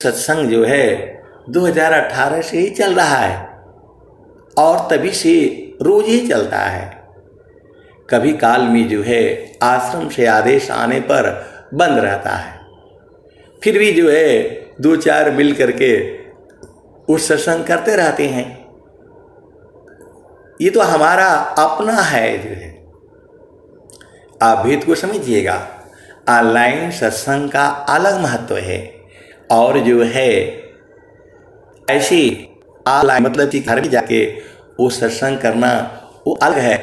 सत्संग जो है 2018 से ही चल रहा है और तभी से रोज ही चलता है। कभी काल में जो है आश्रम से आदेश आने पर बंद रहता है, फिर भी जो है 2-4 मिल करके उस सत्संग करते रहते हैं। ये तो हमारा अपना है जो है। आप भेद को समझिएगा। ऑनलाइन सत्संग का अलग महत्व है और जो है ऐसे ऑनलाइन मतलब कि घर में जाके वो सत्संग करना वो अलग है।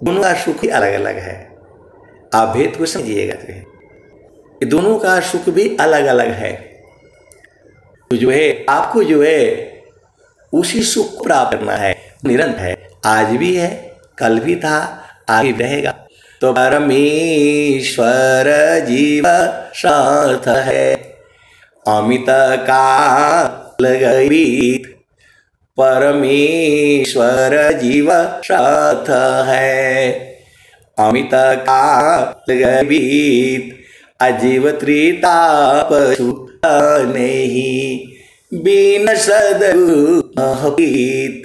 दोनों का सुख ही अलग अलग है। आप भेद को समझिएगा जो है, दोनों का सुख भी अलग अलग है। तो जो है आपको जो है उसी सुख को प्राप्त करना है, निरंतर है, आज भी है, कल भी था, आगे रहेगा। तो परमेश्वर जीव साथ है, अमित काल गरीब, परमेश्वर जीव साथ है, अमित काल गरीब, अजीव त्रिताप छूट नहीं, बिन सद्गुरु महपीत,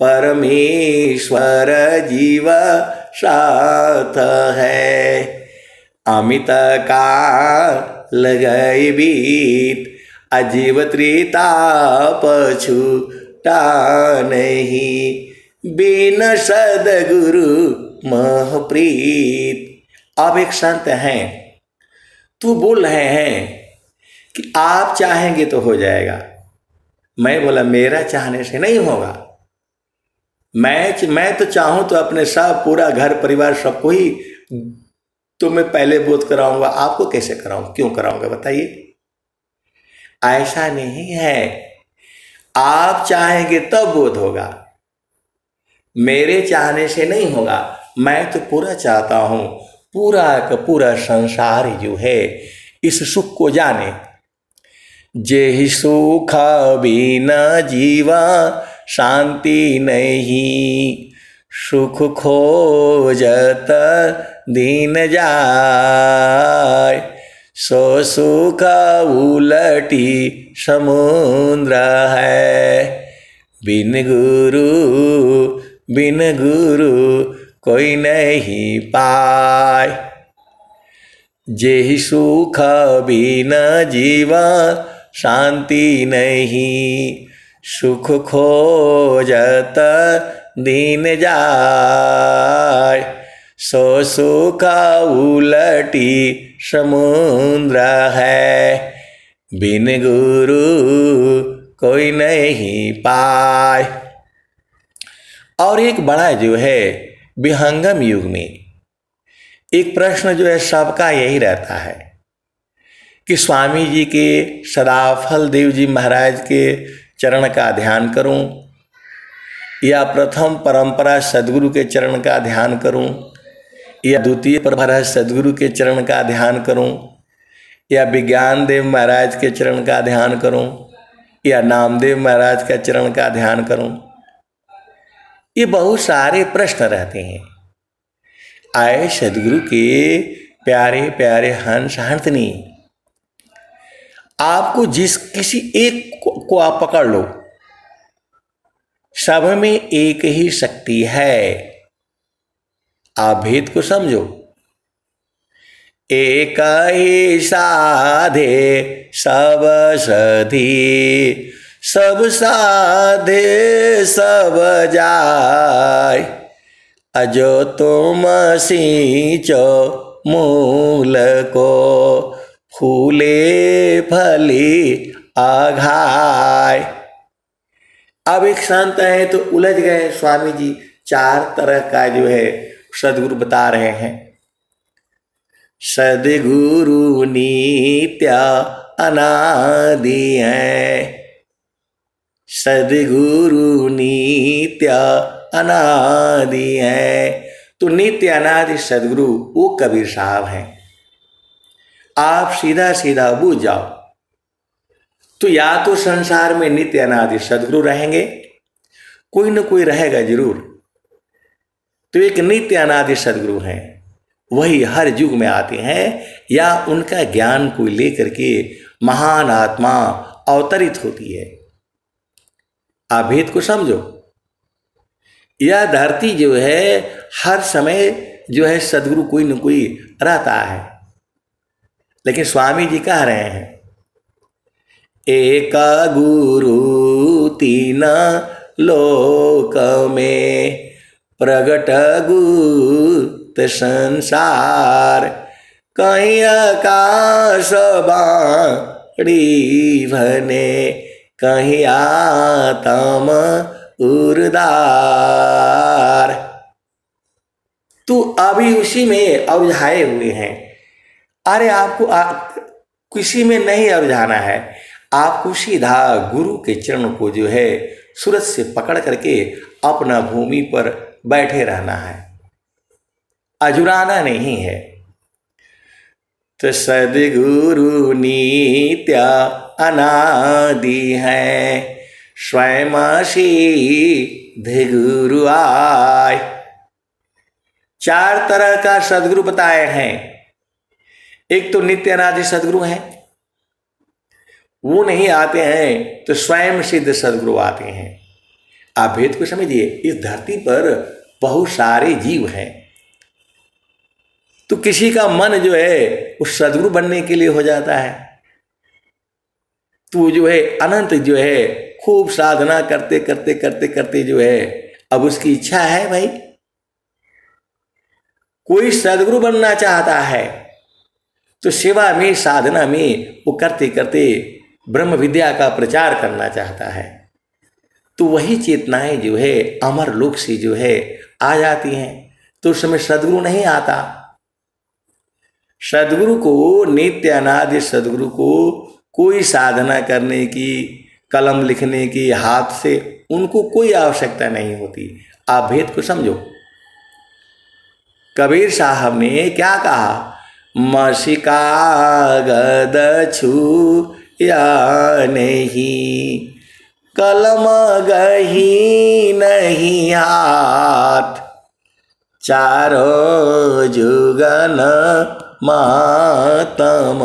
परमेश्वर जीव साथ है, अमित काल गरीब, अजीव त्रिताप छूटा नहीं, बिन सद्गुरु महप्रीत। अब एक संत हैं, तू बोल रहे हैं कि आप चाहेंगे तो हो जाएगा। मैं बोला मेरा चाहने से नहीं होगा। मैं तो चाहूं तो अपने सब पूरा घर परिवार सबको ही तो मैं पहले बोध कराऊंगा। आपको कैसे कराऊं, क्यों कराऊंगा बताइए? ऐसा नहीं है। आप चाहेंगे तब बोध होगा, मेरे चाहने से नहीं होगा। मैं तो पूरा चाहता हूं पूरा का पूरा संसार जो है इस सुख को जाने। जेहि सुख बिना जीवा शांति नहीं, सुख खोजत दीन जाय, सो सुख उलटी समुद्र है, बिन गुरु कोई नहीं पाए। जेहि सुख बिना जीवा शांति नहीं, सुख खोजत दीन जाय, सो सुख उलटी समुद्र है, बिन गुरु कोई नहीं पाए। और एक बड़ा जो है विहंगम युग में एक प्रश्न जो है सबका यही रहता है कि स्वामी जी के सदाफल देव जी महाराज के चरण का ध्यान करूं या प्रथम परंपरा सदगुरु के चरण का ध्यान करूं या द्वितीय परंपरा सदगुरु के चरण का ध्यान करूं या विज्ञान देव महाराज के चरण का ध्यान करूं या नामदेव महाराज का चरण का ध्यान करूं। ये बहुत सारे प्रश्न रहते हैं। आए सदगुरु के प्यारे प्यारे हंस हंसनी, आपको जिस किसी एक को आप पकड़ लो, सब में एक ही शक्ति है। आप भेद को समझो। एक ही साधे सब सधी, सब साधे सब जाय, अजो तुम सींचो मूल को, फूले फली आघाय। अब एक संत है तो उलझ गए स्वामी जी। 4 तरह का जो है सदगुरु बता रहे हैं। सदगुरु नित्य अनादि है, सदगुरु नित्य अनादि है। तो नित्य अनादि सदगुरु वो कबीर साहब हैं। आप सीधा सीधा बूझ जाओ तो या तो संसार में नित्य अनादि सदगुरु रहेंगे, कोई न कोई रहेगा जरूर। तो एक नित्य अनादि सदगुरु हैं, वही हर युग में आते हैं या उनका ज्ञान को लेकर के महान आत्मा अवतरित होती है। आप भेद को समझो। यह धरती जो है हर समय जो है सदगुरु कोई न कोई रहता है, लेकिन स्वामी जी कह रहे हैं एक गुरु तीन लोक में प्रगट गुप्त संसार, कहीं आकाश बाड़ी भने कहीं आत्म उर्दार। तू अभी उसी में उलझाए हुए हैं। अरे आपको किसी में नहीं उलझाना है, आपको सीधा गुरु के चरण को जो है सूरज से पकड़ करके अपना भूमि पर बैठे रहना है, अजुराना नहीं है। तो सद्गुरु नित्य अनादि है, स्वयं सिद्ध गुरु आय। चार तरह का सदगुरु बताए हैं। एक तो नित्य अनादि सदगुरु हैं, वो नहीं आते हैं तो स्वयं सिद्ध सदगुरु आते हैं। आप भेद को समझिए। इस धरती पर बहुत सारे जीव हैं, तो किसी का मन जो है उस सदगुरु बनने के लिए हो जाता है, तो जो है अनंत जो है खूब साधना करते करते करते करते जो है अब उसकी इच्छा है भाई कोई सदगुरु बनना चाहता है, तो सेवा में साधना में वो करते करते ब्रह्म विद्या का प्रचार करना चाहता है, तो वही चेतनाएं जो है अमर लोक से जो है आ जाती हैं। तो उस समय सदगुरु नहीं आता। सदगुरु को, नित्य अनादि सदगुरु को कोई साधना करने की, कलम लिखने की, हाथ से उनको कोई आवश्यकता नहीं होती। आप भेद को समझो। कबीर साहब ने क्या कहा, मसिका गद छू या नहीं, कलम गही नहीं हाथ, चारों जुगन मातम,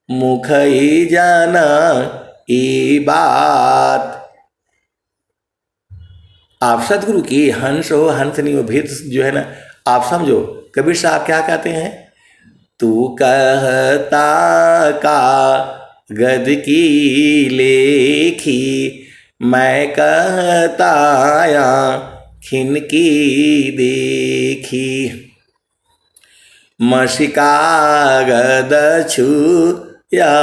मुख ही जाना ई बात। आप सदगुरु की हंस हो हंसनी हो भेद जो है ना आप समझो। कबीर साहब क्या कहते हैं, तू कहता का गद की लेखी, मैं कहता खिन की देखी, मसिका गद छू या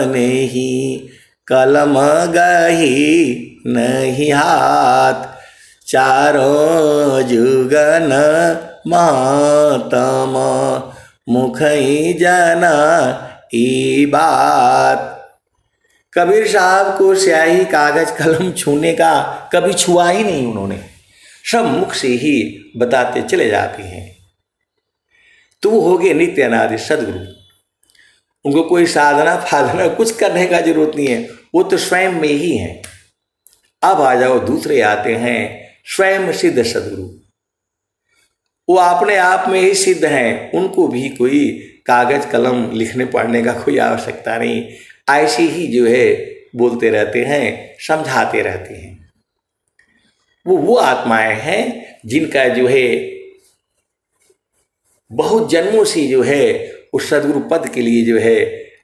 नहीं, कलम गही नहीं हाथ, चारों जुगन मातम, मुख ही जाना ई बात। कबीर साहब को स्याही कागज कलम छूने का कभी छुआ ही नहीं उन्होंने, सब मुख से ही बताते चले जाते हैं। तो हो गए नित्य अनादि सदगुरु। उनको कोई साधना फाधना कुछ करने का जरूरत नहीं है, वो तो स्वयं में ही है। अब आ जाओ दूसरे आते हैं स्वयं सिद्ध सदगुरु। वो अपने आप में ही सिद्ध हैं, उनको भी कोई कागज कलम लिखने पढ़ने का कोई आवश्यकता नहीं, ऐसे ही जो है बोलते रहते हैं, समझाते रहते हैं। वो आत्माएं हैं जिनका जो है बहुत जन्मों से जो है उस सदगुरु पद के लिए जो है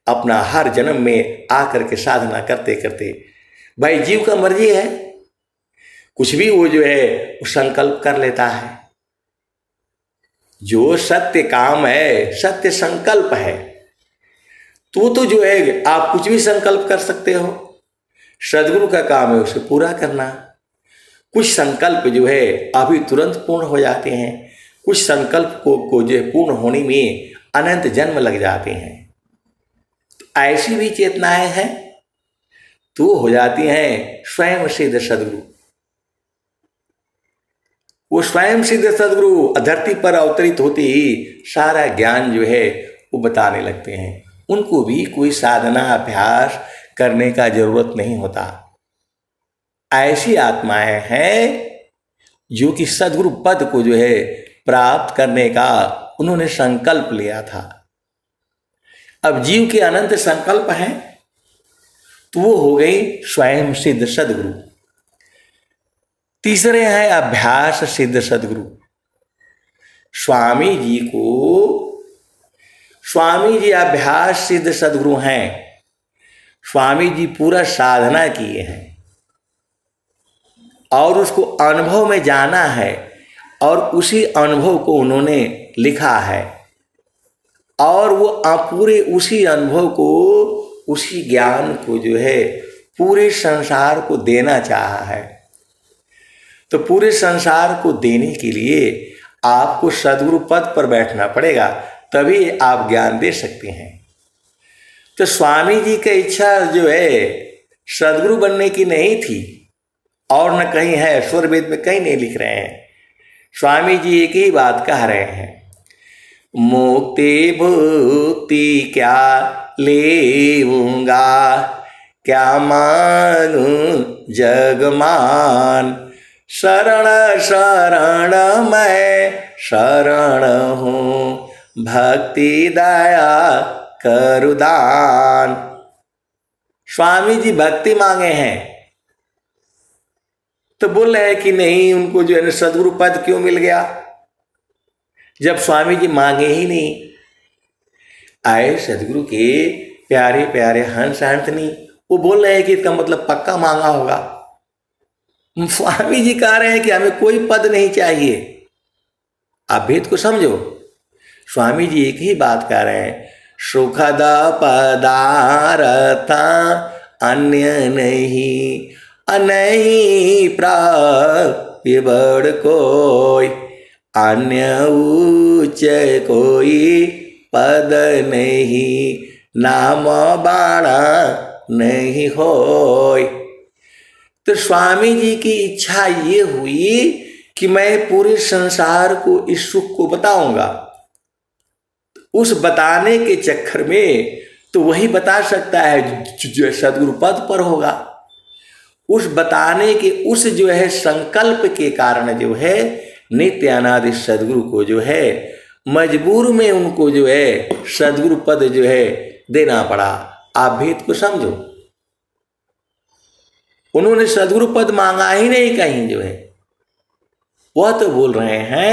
अपना हर जन्म में आकर के साधना करते करते, भाई जीव का मर्जी है, कुछ भी वो जो है वो संकल्प कर लेता है। जो सत्य काम है, सत्य संकल्प है, तो जो है आप कुछ भी संकल्प कर सकते हो। सदगुरु का काम है उसे पूरा करना। कुछ संकल्प जो है अभी तुरंत पूर्ण हो जाते हैं, कुछ संकल्प को जो है पूर्ण होने में अनंत जन्म लग जाते हैं। तो ऐसी भी चेतनाएं हैं तो हो जाती हैं स्वयं सिद्ध सदगुरु। वो स्वयं सिद्ध सदगुरु धरती पर अवतरित होते ही सारा ज्ञान जो है वो बताने लगते हैं। उनको भी कोई साधना अभ्यास करने का जरूरत नहीं होता। ऐसी आत्माएं हैं जो कि सदगुरु पद को जो है प्राप्त करने का उन्होंने संकल्प लिया था। अब जीव के अनंत संकल्प हैं, तो वो हो गई स्वयं सिद्ध सदगुरु। तीसरे हैं अभ्यास सिद्ध सदगुरु। स्वामी जी अभ्यास सिद्ध सदगुरु हैं। स्वामी जी पूरा साधना किए हैं और उसको अनुभव में जाना है और उसी अनुभव को उन्होंने लिखा है और वो पूरे उसी अनुभव को, उसी ज्ञान को जो है पूरे संसार को देना चाहा है। तो पूरे संसार को देने के लिए आपको सदगुरु पद पर बैठना पड़ेगा, तभी आप ज्ञान दे सकते हैं। तो स्वामी जी की इच्छा जो है सदगुरु बनने की नहीं थी और न कहीं है, स्वर वेद में कहीं नहीं लिख रहे हैं। स्वामी जी एक ही बात कह रहे हैं, मुक्ति भुक्ति क्या लेऊंगा, क्या मांगू जगमान, शरण शरण मैं शरण हूँ, भक्ति दया करुदान। स्वामी जी भक्ति मांगे हैं तो बोल रहे हैं कि नहीं, उनको जो है सदगुरु पद क्यों मिल गया जब स्वामी जी मांगे ही नहीं। आए सदगुरु के प्यारे प्यारे हंस हंसनी, वो बोल रहे हैं कि इसका मतलब पक्का मांगा होगा। स्वामी जी कह रहे हैं कि हमें कोई पद नहीं चाहिए। आप भेद को समझो। स्वामी जी एक ही बात कह रहे हैं, सुखद पदार्थ अन्य नहीं, नहीं प्राप्य बड़ कोई, अन्य उच्च कोई पद नहीं, नाम बाणा नहीं होय। तो स्वामी जी की इच्छा ये हुई कि मैं पूरे संसार को इस सुख को बताऊंगा। उस बताने के चक्कर में तो वही बता सकता है जो सदगुरु पद पर होगा। उस बताने के उस जो है संकल्प के कारण जो है नित्य अनादि सदगुरु को जो है मजबूर में उनको जो है सदगुरु पद जो है देना पड़ा। आप भेद को समझो। उन्होंने सदगुरु पद मांगा ही नहीं कहीं जो है। वह तो बोल रहे हैं,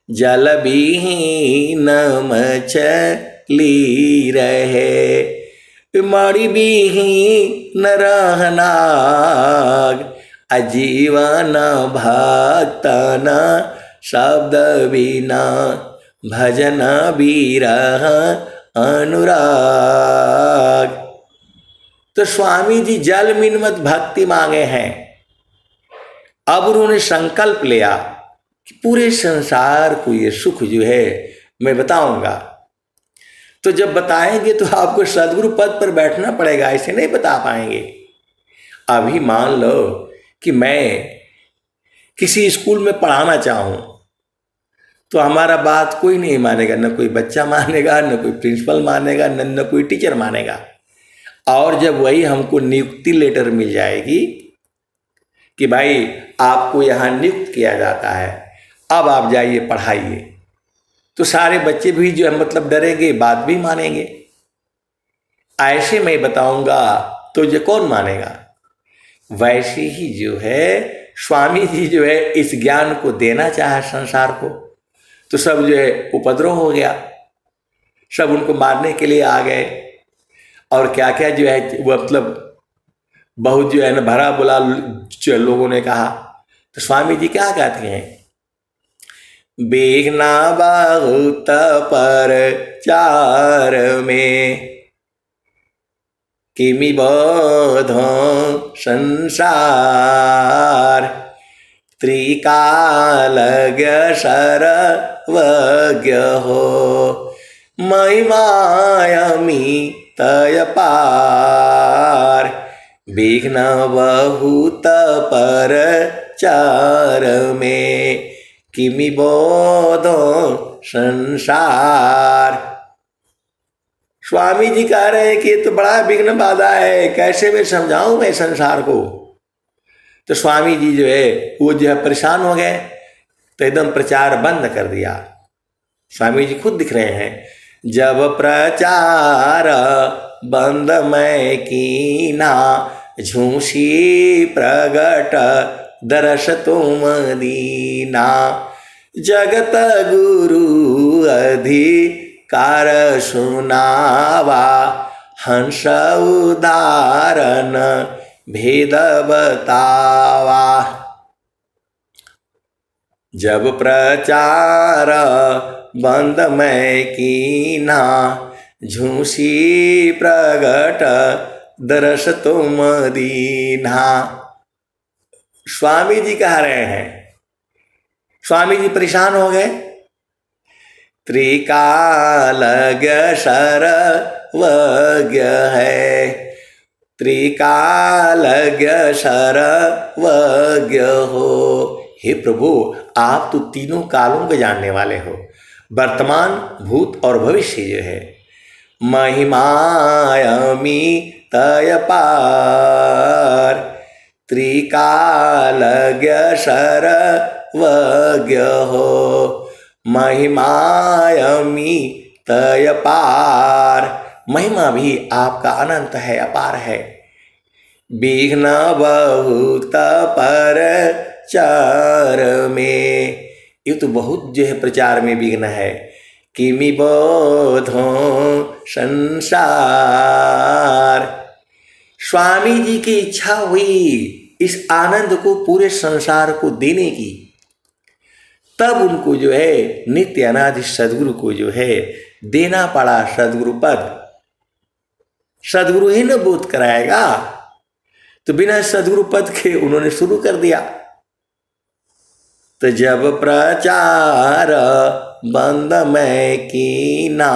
जल विहीन मछली रहे, मणि विहीन रहनाग, अजीवन भक्तन शब्द बिना, भजन विरह अनुराग। तो स्वामी जी जल मिन्मत भक्ति मांगे हैं। अब उन्होंने संकल्प लिया कि पूरे संसार को ये सुख जो है मैं बताऊंगा। तो जब बताएंगे तो आपको सदगुरु पद पर बैठना पड़ेगा, ऐसे नहीं बता पाएंगे। अभी मान लो कि मैं किसी स्कूल में पढ़ाना चाहूँ तो हमारा बात कोई नहीं मानेगा, न कोई बच्चा मानेगा, न कोई प्रिंसिपल मानेगा, न कोई टीचर मानेगा। और जब वही हमको नियुक्ति लेटर मिल जाएगी कि भाई आपको यहाँ नियुक्त किया जाता है, अब आप जाइए पढ़ाइए, तो सारे बच्चे भी जो है मतलब डरेंगे, बात भी मानेंगे। ऐसे मैं बताऊंगा तो ये कौन मानेगा। वैसे ही जो है स्वामी जी जो है इस ज्ञान को देना चाहे संसार को, तो सब जो है उपद्रव हो गया, सब उनको मारने के लिए आ गए। और क्या क्या जो है वो मतलब बहुत जो है ना भरा बोला लोगों ने कहा। तो स्वामी जी क्या कहते हैं, बेगना बहुत पर चार में, किमि बोधो संसार, त्रिकालज्ञ सर्वज्ञ हो, महिमायमी तय पार, विघ्न बहुत पर चार में, किमि बोधो संसार। स्वामी जी कह रहे हैं कि ये तो बड़ा विघ्न बाधा है, कैसे मैं समझाऊं मैं संसार को। तो स्वामी जी जो है वो जो है परेशान हो गए, तो एकदम प्रचार बंद कर दिया। स्वामी जी खुद दिख रहे हैं, जब प्रचार बंद मैं कीना, झूसी प्रगट दर्श तुम दीना। जगत गुरु अधिकार सुनावा, हंस उदाहरण भेद बतावा। जब प्रचार बंद मैं कीना, झूसी प्रगट दर्श तुम दीना। स्वामी जी कह रहे हैं, स्वामी जी परेशान हो गए। त्रिकालज्ञ सर्वज्ञ है, त्रिकालज्ञ सर्वज्ञ हो। हे प्रभु, आप तो तीनों कालों के जानने वाले हो, वर्तमान, भूत और भविष्य जो है। महिमायमी तय पार, त्रिकालज्ञ सर्वज्ञ हो। महिमायमी तय पार, महिमा भी आपका अनंत है, अपार है। विघ्न बहुत पर चार में, ये तो बहुत जो है प्रचार में विघ्न है। किमि बोधो संसार, स्वामी जी की इच्छा हुई इस आनंद को पूरे संसार को देने की, तब उनको जो है नित्य अनादि सदगुरु को जो है देना पड़ा सदगुरु पद। सदगुरु ही न बोध कराएगा, तो बिना सदगुरु पद के उन्होंने शुरू कर दिया। तो जब प्रचार बंद मैं कीना,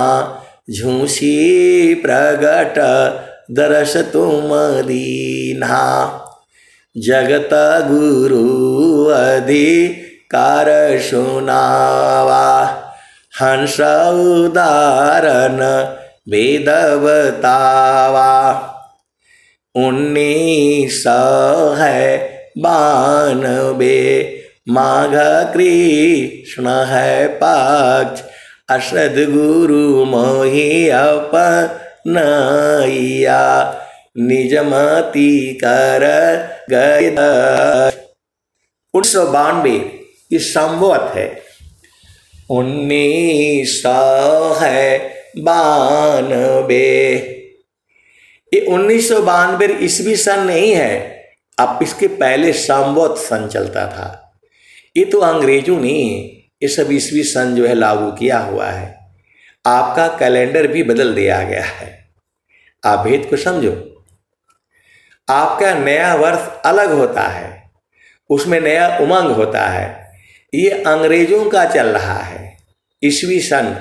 झूसी प्रगट दर्श तुम दीना। जगत गुरु अधिकार सुनावा, हंस उदाहरण वेद बतावा। 1992 माघ कृष्ण है पक्ष, सद्गुरु मोहि अपनाइया, निजमति कर गए। 1992 ये संवत है, 1992। ये 1992 ईस्वी सन नहीं है, अब इसके पहले संवत सन चलता था। ये तो अंग्रेजों ने ये सब ईस्वी सन जो है लागू किया हुआ है। आपका कैलेंडर भी बदल दिया गया है। आप भेद को समझो, आपका नया वर्ष अलग होता है, उसमें नया उमंग होता है। ये अंग्रेजों का चल रहा है ईस्वी सन।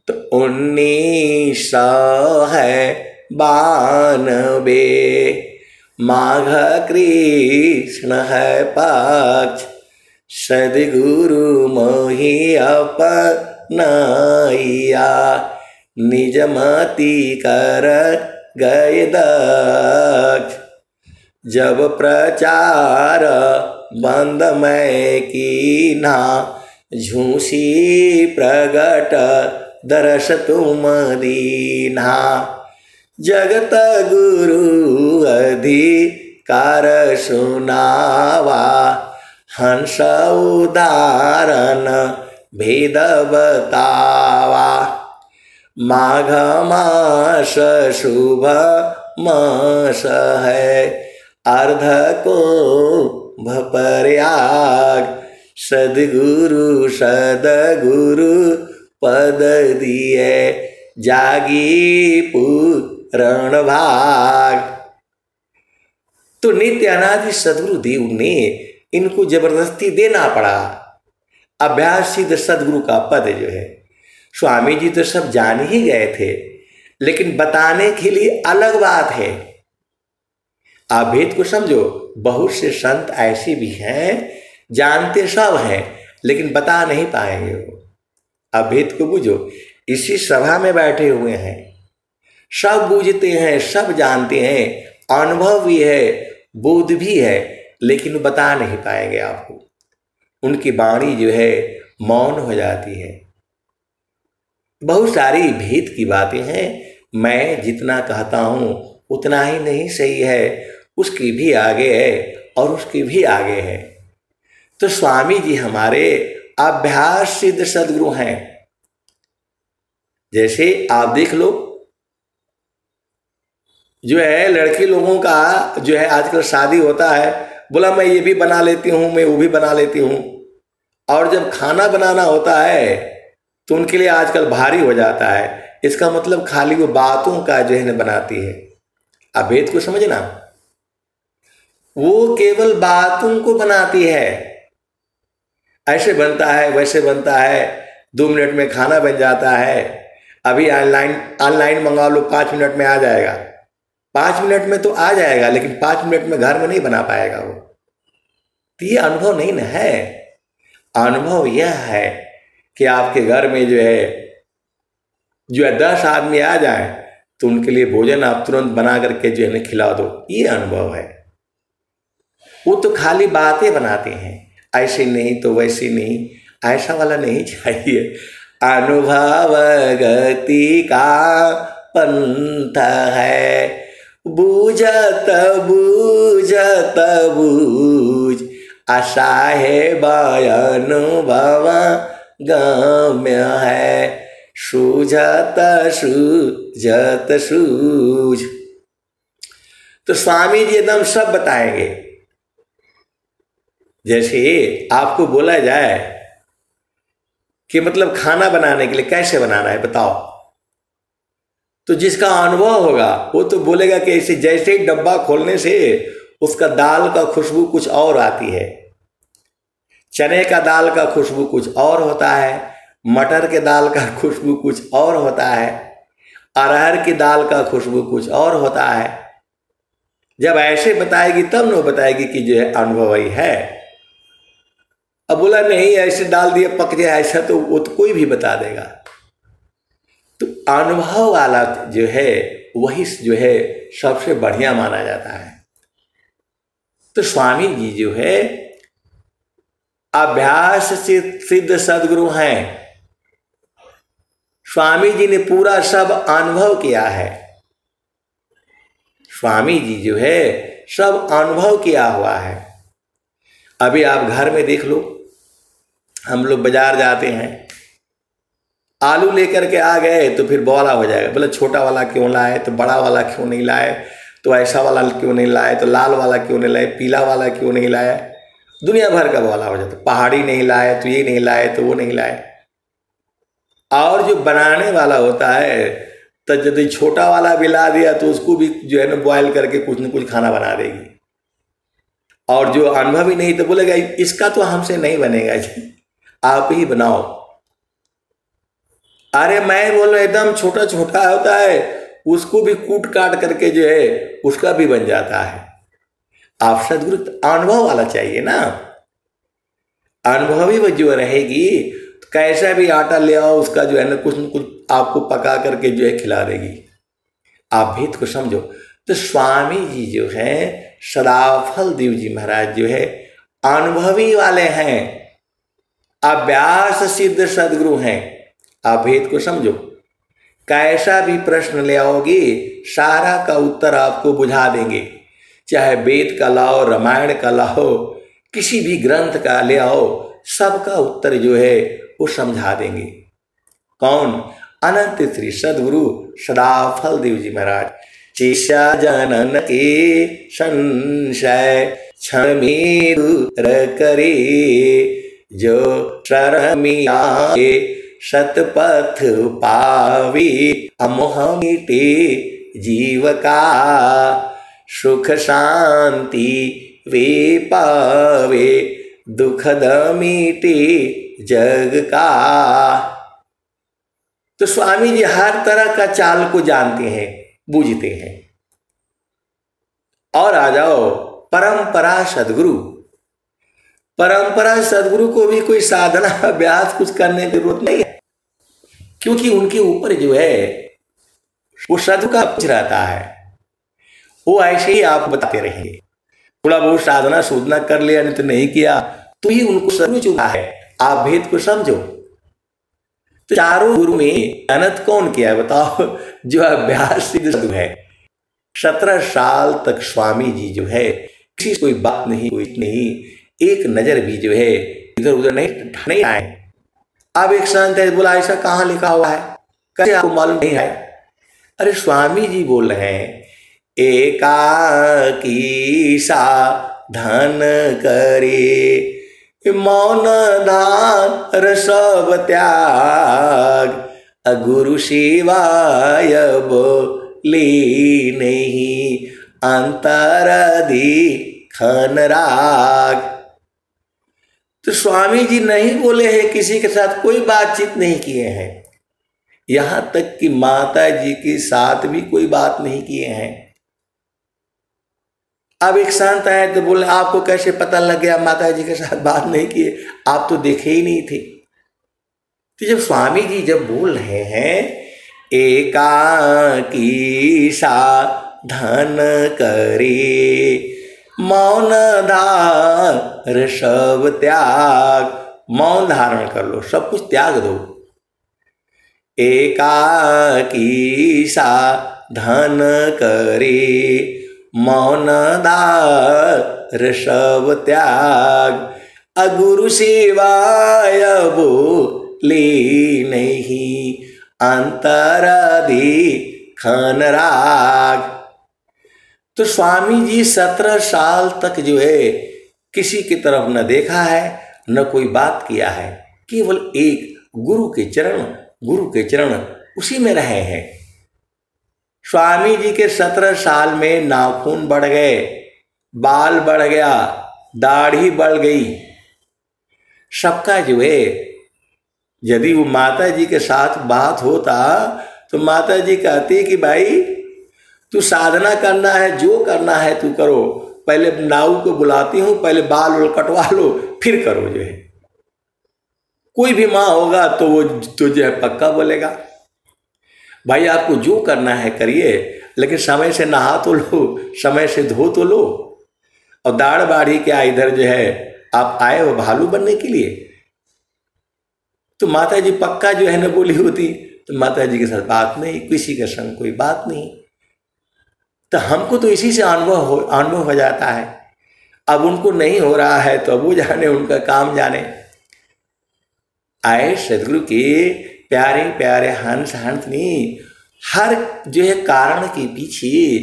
तो 1992 माघ कृष्ण है पक्ष, सद्गुरु मोहि अपनाइया, निजमति कर गए दक्ष। जब प्रचार बंद मैं कीना, झूसी प्रगट दर्श तुम दीना। जगत गुरु अधिकार सुनावा, हंस उदाहरण भेद बतावा। माघ मास शुभ मास है, अर्ध को भप्रयाग, सद्गुरु सदगुरु पद दिए, जागी पूर्ण भाग। तो नित्य अनादि सदगुरु देव ने इनको जबरदस्ती देना पड़ा। अभ्यास सिद्ध सदगुरु का पद जो है, स्वामी जी तो सब जान ही गए थे, लेकिन बताने के लिए अलग बात है। आप भेद को समझो, बहुत से संत ऐसे भी हैं जानते सब हैं लेकिन बता नहीं पाएंगे वो। आप भेद को बुझो, इसी सभा में बैठे हुए हैं, सब बूझते हैं, सब जानते हैं, अनुभव भी है, बोध भी है, लेकिन बता नहीं पाएंगे आपको। उनकी वाणी जो है मौन हो जाती है। बहुत सारी भेद की बातें हैं, मैं जितना कहता हूँ उतना ही नहीं सही है, उसकी भी आगे है और उसकी भी आगे है। तो स्वामी जी हमारे अभ्यास सिद्ध सदगुरु हैं। जैसे आप देख लो, जो है लड़की लोगों का जो है आजकल शादी होता है, बोला मैं ये भी बना लेती हूँ, मैं वो भी बना लेती हूँ, और जब खाना बनाना होता है तो उनके लिए आजकल भारी हो जाता है। इसका मतलब खाली वो बातों का जो है बनाती है। आप भेद को समझना, वो केवल बातों को बनाती है, ऐसे बनता है वैसे बनता है, 2 मिनट में खाना बन जाता है, अभी ऑनलाइन मंगा लो 5 मिनट में आ जाएगा। 5 मिनट में तो आ जाएगा, लेकिन 5 मिनट में घर में नहीं बना पाएगा वो। तो ये अनुभव नहीं ना है। अनुभव यह है कि आपके घर में जो है 10 आदमी आ जाए तो उनके लिए भोजन आप तुरंत बना करके जो है ना खिला दो, ये अनुभव है। वो तो खाली बातें बनाते हैं, ऐसे नहीं तो वैसे नहीं, ऐसा वाला नहीं चाहिए। अनुभव गति का पंथ है, बूझत बूझत बूझ, आशा है अनुभव गम्य है, सूझत सूझत सूझ। तो स्वामी जी एकदम सब बताएंगे। जैसे आपको बोला जाए कि मतलब खाना बनाने के लिए कैसे बनाना है बताओ, तो जिसका अनुभव होगा वो तो बोलेगा कि ऐसे जैसे ही डब्बा खोलने से उसका दाल का खुशबू कुछ और आती है, चने का दाल का खुशबू कुछ और होता है, मटर के दाल का खुशबू कुछ और होता है, अरहर की दाल का खुशबू कुछ और होता है। जब ऐसे बताएगी तब न बताएगी कि जो है अनुभवी है। अब बोला नहीं ऐसे डाल दिए पक जाए ऐसा, तो वो तो कोई भी बता देगा। तो अनुभव वाला जो है वही जो है सबसे बढ़िया माना जाता है। तो स्वामी जी जो है अभ्यास से सिद्ध सदगुरु हैं। स्वामी जी ने पूरा सब अनुभव किया है। स्वामी जी जो है सब अनुभव किया हुआ है। अभी आप घर में देख लो, हम लोग बाजार जाते हैं, आलू लेकर के आ गए तो फिर बौला हो जाएगा, बोले छोटा वाला क्यों लाए, तो बड़ा वाला क्यों नहीं लाए, तो ऐसा वाला क्यों नहीं लाए, तो लाल वाला क्यों नहीं लाए, पीला वाला क्यों नहीं लाए, दुनिया भर का बौला हो जाता। पहाड़ी नहीं लाए तो ये नहीं लाए तो वो नहीं लाए। और जो बनाने वाला होता है तो यदि छोटा वाला भी ला दिया तो उसको भी जो है ना बॉयल करके कुछ न कुछ खाना बना देगी। और जो अनुभवी नहीं तो बोलेगा इसका तो हमसे नहीं बनेगा जी, आप ही बनाओ। अरे मैं बोल रहा एकदम छोटा छोटा होता है, उसको भी कूट काट करके जो है उसका भी बन जाता है। आप सदगुरु अनुभव वाला चाहिए ना, अनुभवी वो जो रहेगी तो कैसा भी आटा ले आओ उसका जो है ना कुछ आपको पका करके जो है खिला देगी। आप भेद को समझो। तो स्वामी जी जो है सदाफल देव जी महाराज जो है अनुभवी वाले हैं, अभ्यास सिद्ध सदगुरु हैं। आप भेद को समझो। कैसा भी प्रश्न ले आओगे सारा का उत्तर आपको बुझा देंगे। चाहे वेद का लाओ, रामायण का लाओ, किसी भी ग्रंथ का ले आओ, सबका उत्तर जो है वो समझा देंगे। कौन? अनंत श्री सदगुरु सदाफल देव जी महाराज। शिष्या जनन के संशय क्षण में दूर करे, जो शरणमिया सतपथ पावे, अमोह मिटे जीव का, सुख शांति वे पावे, दुखद मिटे जग का। तो स्वामी जी हर तरह का चाल को जानते हैं, बूझते हैं। और आ जाओ परंपरा सदगुरु। परंपरा सदगुरु को भी कोई साधना अभ्यास कुछ करने की जरूरत नहीं है, क्योंकि उनके ऊपर जो है वो सदगुरु का कुछ रहता है। वो ऐसे ही आप बताते रहेंगे। थोड़ा बहुत साधना शोधना कर लिया नहीं तो नहीं किया तो ही उनको सदगुरु चुका है। आप भेद को समझो। तो चारों गुरु में मेहनत कौन किया है बताओ? जो अभ्यास सिद्ध साधु है। 17 साल तक स्वामी जी जो है किसी कोई बात नहीं, कोई नहीं, एक नजर भी जो है इधर उधर नहीं आए। अब एक संत है बोला ऐसा कहाँ लिखा हुआ है, कैसे आपको मालूम नहीं है? अरे स्वामी जी बोल रहे हैं एकाकी साधन करे, मौन धार सब त्याग, गुरु शिवाय बोली नहीं, अंतर दिखन राग। तो स्वामी जी नहीं बोले हैं, किसी के साथ कोई बातचीत नहीं किए हैं, यहां तक कि माता जी के साथ भी कोई बात नहीं किए हैं। अब एक संत आए तो बोले आपको कैसे पता लग गया माता जी के साथ बात नहीं किए, आप तो देखे ही नहीं थे। तो जब स्वामी जी जब बोल रहे हैं एकाकी साधन करे, मौन धार सब त्याग, मौन धारण कर लो, सब कुछ त्याग दो। एकाकी साधन करे, मौन धार सब त्याग, गुरु शिवाय बोली नहीं, अंतर दिखन राग। तो स्वामी जी 17 साल तक जो है किसी की तरफ न देखा है, न कोई बात किया है, केवल एक गुरु के चरण उसी में रहे हैं। स्वामी जी के 17 साल में नाखून बढ़ गए, बाल बढ़ गया, दाढ़ी बढ़ गई, सबका जो है। यदि वो माता जी के साथ बात होता तो माता जी कहती कि भाई तू साधना करना है, जो करना है तू करो, पहले नाऊ को बुलाती हूँ, पहले बाल कटवा लो फिर करो। जो है कोई भी माँ होगा तो वो तो जो है पक्का बोलेगा भाई आपको जो करना है करिए, लेकिन समय से नहा तो लो, समय से धो तो लो। और दाढ़ बाढ़ी क्या इधर जो है आप आए हो भालू बनने के लिए? तो माता जी पक्का जो है ना बोली होती तो माता जी के साथ बात नहीं, किसी के संग कोई बात नहीं। तो हमको तो इसी से अनुभव हो जाता है। अब उनको नहीं हो रहा है तो अब वो जाने, उनका काम जाने। आए सदगुरु के प्यारे प्यारे हंसनी, हर जो है कारण के पीछे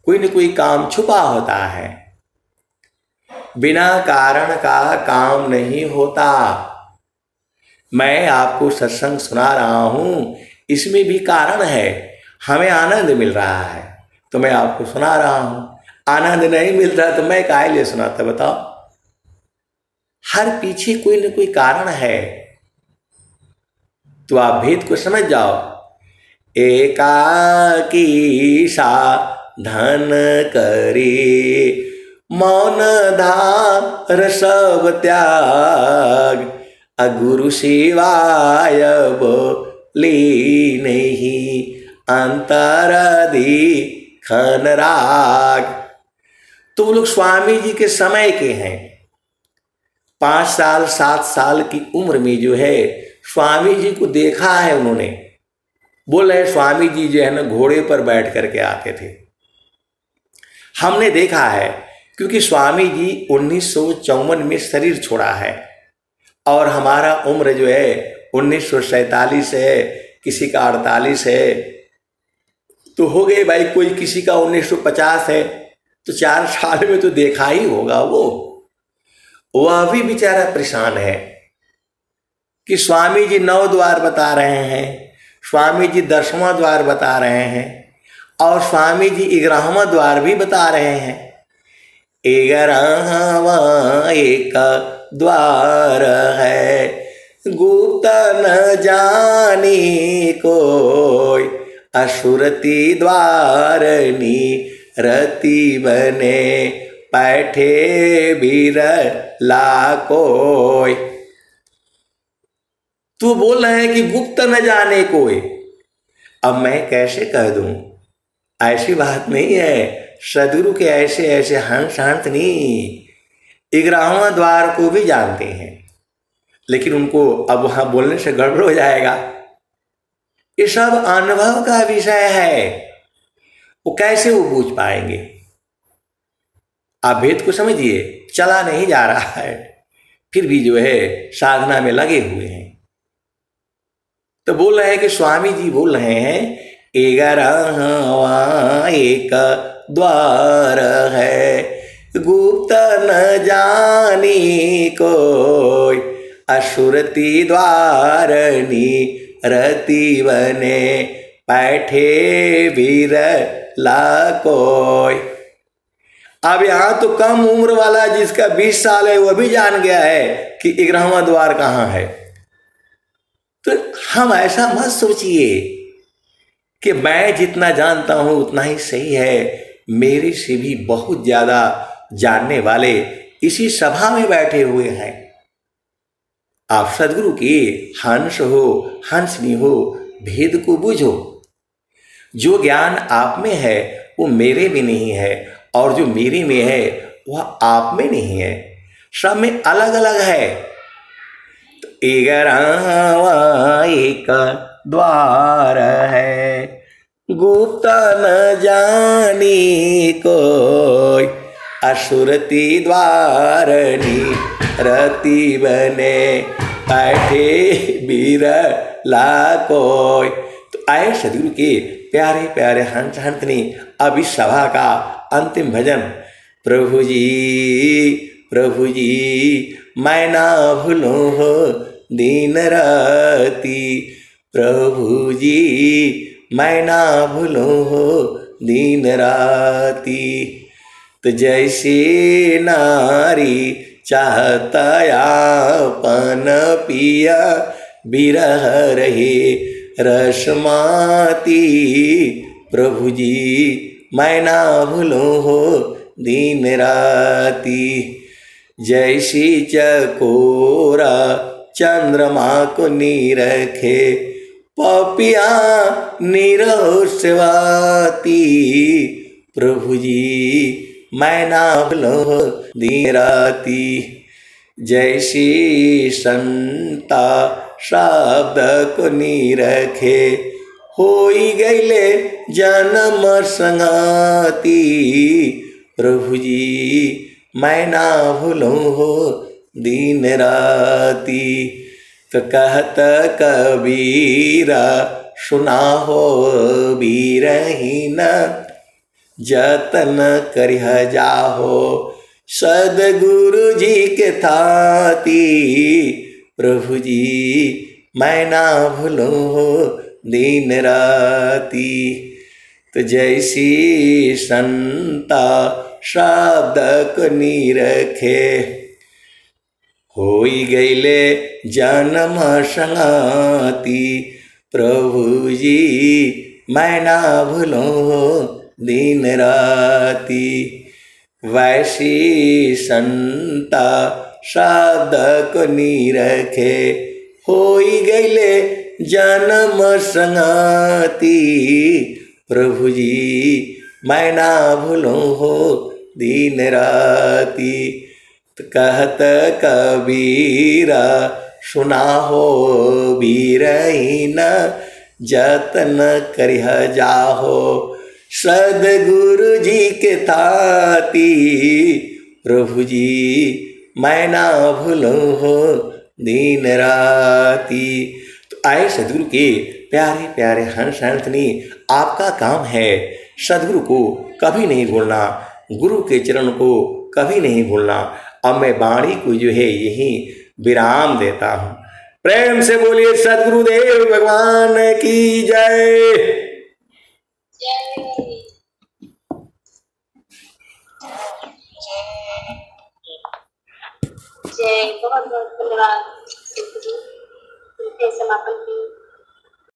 कोई न कोई काम छुपा होता है। बिना कारण का काम नहीं होता। मैं आपको सत्संग सुना रहा हूँ, इसमें भी कारण है, हमें आनंद मिल रहा है तो मैं आपको सुना रहा हूँ। आनंद नहीं मिल रहा तो मैं काहे लिए सुनाता बताओ? हर पीछे कोई न कोई कारण है, तो आप भेद को समझ जाओ। एकाकी साधन करे, मौन धार सब त्याग, गुरु शिवाय बोली नहीं, अंतर दिखन राग। तो वो लोग स्वामी जी के समय के हैं। 5 साल 7 साल की उम्र में जो है स्वामी जी को देखा है उन्होंने। बोल रहे स्वामी जी जो है ना घोड़े पर बैठ करके आते थे, हमने देखा है। क्योंकि स्वामी जी 1954 में शरीर छोड़ा है और हमारा उम्र जो है 1947 है, किसी का 48 है, तो हो गए भाई, कोई किसी का 1950 है, तो 4 साल में तो देखा ही होगा। वह भी बेचारा परेशान है कि स्वामी जी 9 द्वार बता रहे हैं, स्वामी जी 10वां द्वार बता रहे हैं और स्वामी जी 11वां द्वार भी बता रहे हैं। 11वां एक द्वार है, गुप्त न जाने कोई, असुरती द्वारनी रति बने, बैठे बिरला कोई। तू बोल रहे हैं कि गुप्त न जाने कोई, अब मैं कैसे कह दूं? ऐसी बात नहीं है। सदगुरु के ऐसे ऐसे हंस नहीं 11वां द्वार को भी जानते हैं। लेकिन उनको अब वहां बोलने से गड़बड़ हो जाएगा। ये सब अनुभव का विषय है, वो कैसे वो बूझ पाएंगे। आप भेद को समझिए, चला नहीं जा रहा है, फिर भी जो है साधना में लगे हुए हैं। तो बोल रहे हैं कि स्वामी जी बोल रहे हैं 11वां एक द्वार है, गुप्त न जानी कोई, असुरति द्वारनी रति बने, बैठे वीर ला कोई। अब यहाँ तो कम उम्र वाला जिसका 20 साल है वह भी जान गया है कि 11वां द्वार कहाँ है। तो हम ऐसा मत सोचिए कि मैं जितना जानता हूं उतना ही सही है, मेरे से भी बहुत ज्यादा जानने वाले इसी सभा में बैठे हुए हैं। आप सदगुरु के हंस हो हंसनी हो, भेद को बूझो। जो ज्ञान आप में है वो मेरे में नहीं है, और जो मेरे में है वह आप में नहीं है, सब में अलग अलग है। तो 11वां एक द्वार है, गुप्त न जानी कोई, असुरति द्वारनी रति बने, बैठे वीर ला कोई। तो आए सदगुरु के प्यारे प्यारे हंस हंसनी, अब इस सभा का अंतिम भजन। प्रभु जी मैं ना भूलूं हो दिन राती, प्रभु जी मैं ना भूलूं हो दिन राती। तो जैसे नारी चाहता आपन पिया, बिरह रहे रसमाती, प्रभु जी मैं ना भूलूं हो दिन राती। जैसी चकोरा चंद्रमा को निरखे, पपिया निरहोस्वाती, प्रभु जी मैं ना भूलूं हो दिन राती। जैसी संता शब्द को निरखे, होई गईले जन्म संगाती, प्रभु जी मैं ना भूलूं हो दिन राती। तो कहत कबीरा सुना हो बीरहीन, जतन करिह जाहो सदगुरु जी के थाती, प्रभु जी मैं ना भूलूं हो दिन राती। तो जैसी संता शब्द को निरखे, होई गईले जन्म संगाती, प्रभु जी मैं ना भूलूं हो दिन राती। वैसी संता शब्द को निरखे, होई गईले जन्म संगाती, प्रभु जी मैं ना भूलूं हो दिन राती। तो कहत कबीरा सुना हो बीरहीन, जतन करिह जाहो सदगुरु जी के थाती, प्रभु जी मैं ना भूलूं हो दिन राती। तो आए सदगुरु के प्यारे प्यारे हंस हंसनी, आपका काम है सदगुरु को कभी नहीं भूलना, गुरु के चरण को कभी नहीं भूलना। अब मैं वाणी को जो है यही विराम देता हूँ। प्रेम से बोलिए सदगुरुदेव भगवान की जय। जय। बहुत बहुत धन्यवाद समापन की।